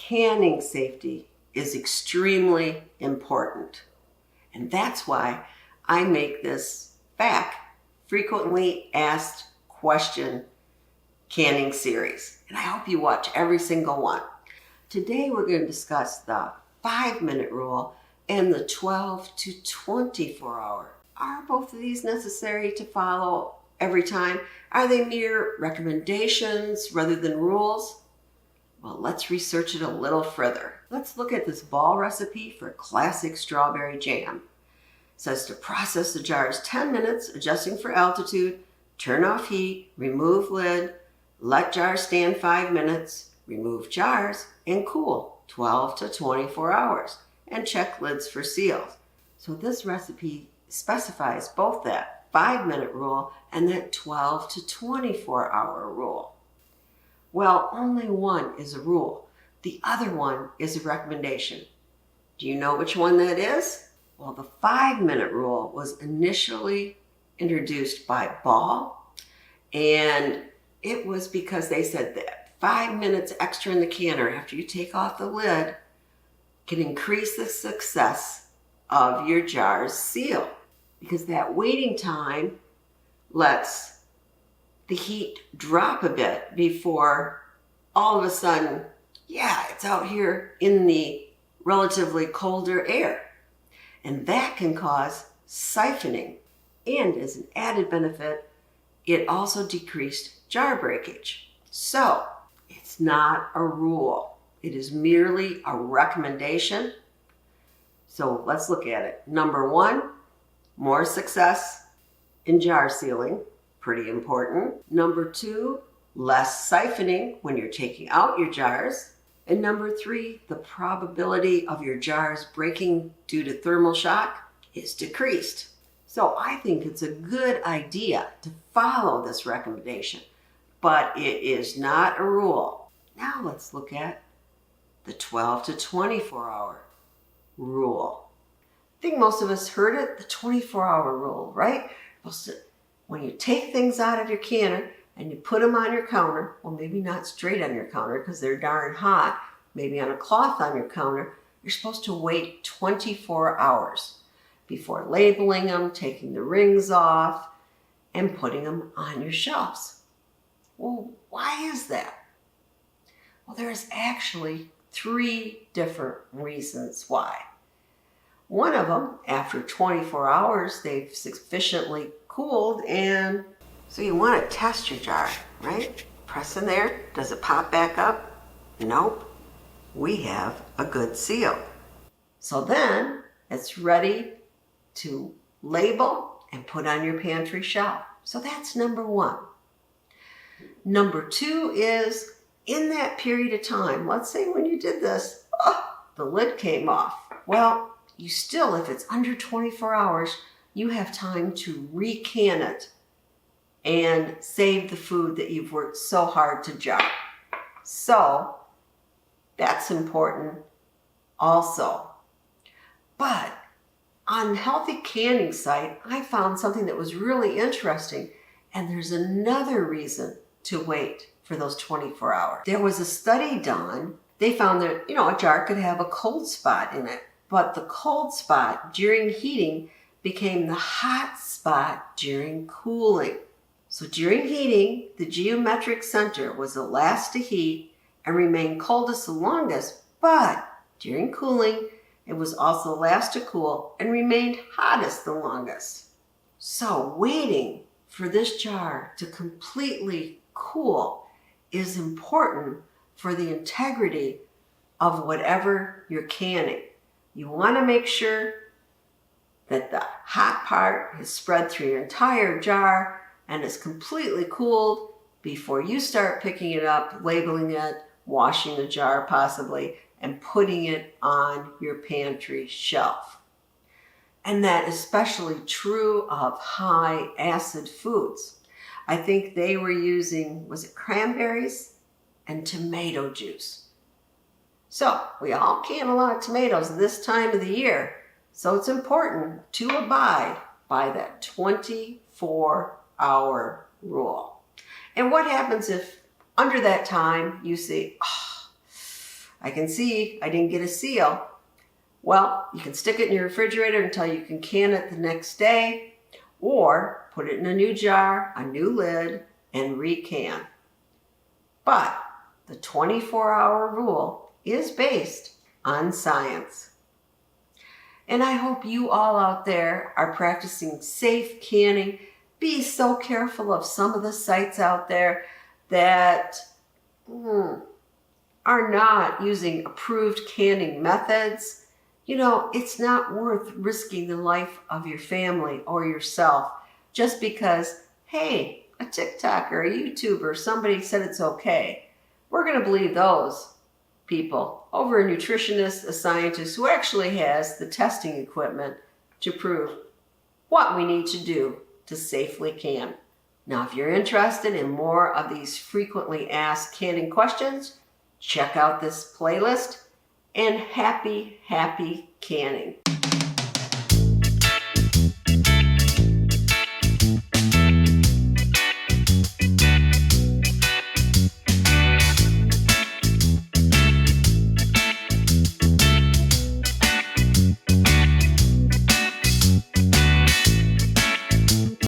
canning safety is extremely important. And that's why I make this frequently asked question canning series. And I hope you watch every single one. Today we're going to discuss the 5-minute rule and the 12 to 24 hour. Are both of these necessary to follow every time? Are they mere recommendations rather than rules? Well, let's research it a little further. Let's look at this ball recipe for classic strawberry jam. It says to process the jars 10 minutes, adjusting for altitude, turn off heat, remove lid, let jars stand 5 minutes, remove jars, and cool 12 to 24 hours, and check lids for seals. So this recipe specifies both that 5-minute rule and that 12 to 24 hour rule. Well, only one is a rule. The other one is a recommendation. Do you know which one that is? Well, the 5-minute rule was initially introduced by Ball, and it was because they said that 5 minutes extra in the canner after you take off the lid can increase the success of your jar's seal, because that waiting time lets the heat drop a bit before all of a sudden, it's out here in the relatively colder air. And that can cause siphoning. And as an added benefit, it also decreased jar breakage. So it's not a rule. It is merely a recommendation. So let's look at it. Number 1, more success in jar sealing. Pretty important. Number 2, less siphoning when you're taking out your jars. And number 3, the probability of your jars breaking due to thermal shock is decreased. So I think it's a good idea to follow this recommendation, but it is not a rule. Now let's look at the 12 to 24 hour rule. I think most of us heard it, the 24-hour rule, right? When you take things out of your canner and you put them on your counter, well, maybe not straight on your counter because they're darn hot, maybe on a cloth on your counter, you're supposed to wait 24 hours before labeling them, taking the rings off, and putting them on your shelves. Well, why is that? Well, there's actually 3 different reasons why. One of them, after 24 hours, they've sufficiently cooled, and so you want to test your jar, right? Press in there. Does it pop back up? Nope. We have a good seal. So then it's ready to label and put on your pantry shelf. So that's number 1. Number 2 is in that period of time, let's say when you did this, the lid came off. Well, you still, if it's under 24 hours, you have time to recan it and save the food that you've worked so hard to jar. So that's important also. But on Healthy Canning site, I found something that was really interesting, and there's another reason to wait for those 24 hours. There was a study done. They found that, a jar could have a cold spot in it, but the cold spot during heating became the hot spot during cooling. So during heating, the geometric center was the last to heat and remained coldest the longest, but during cooling, it was also last to cool and remained hottest the longest. So waiting for this jar to completely cool is important for the integrity of whatever you're canning. You want to make sure that the hot part is spread through your entire jar and is completely cooled before you start picking it up, labeling it, washing the jar possibly, and putting it on your pantry shelf. And that is especially true of high acid foods. I think they were using, was it cranberries and tomato juice? So we all can a lot of tomatoes this time of the year. So it's important to abide by that 24-hour rule. And what happens if under that time you say, I can see I didn't get a seal. Well, you can stick it in your refrigerator until you can can it the next day, or put it in a new jar, a new lid, and recan. But the 24-hour rule is based on science. And I hope you all out there are practicing safe canning. Be so careful of some of the sites out there that are not using approved canning methods. You know, it's not worth risking the life of your family or yourself just because, hey, a TikToker, a YouTuber, somebody said it's okay. We're going to believe those people over a nutritionist, a scientist who actually has the testing equipment to prove what we need to do to safely can. Now, if you're interested in more of these frequently asked canning questions, check out this playlist, and happy canning.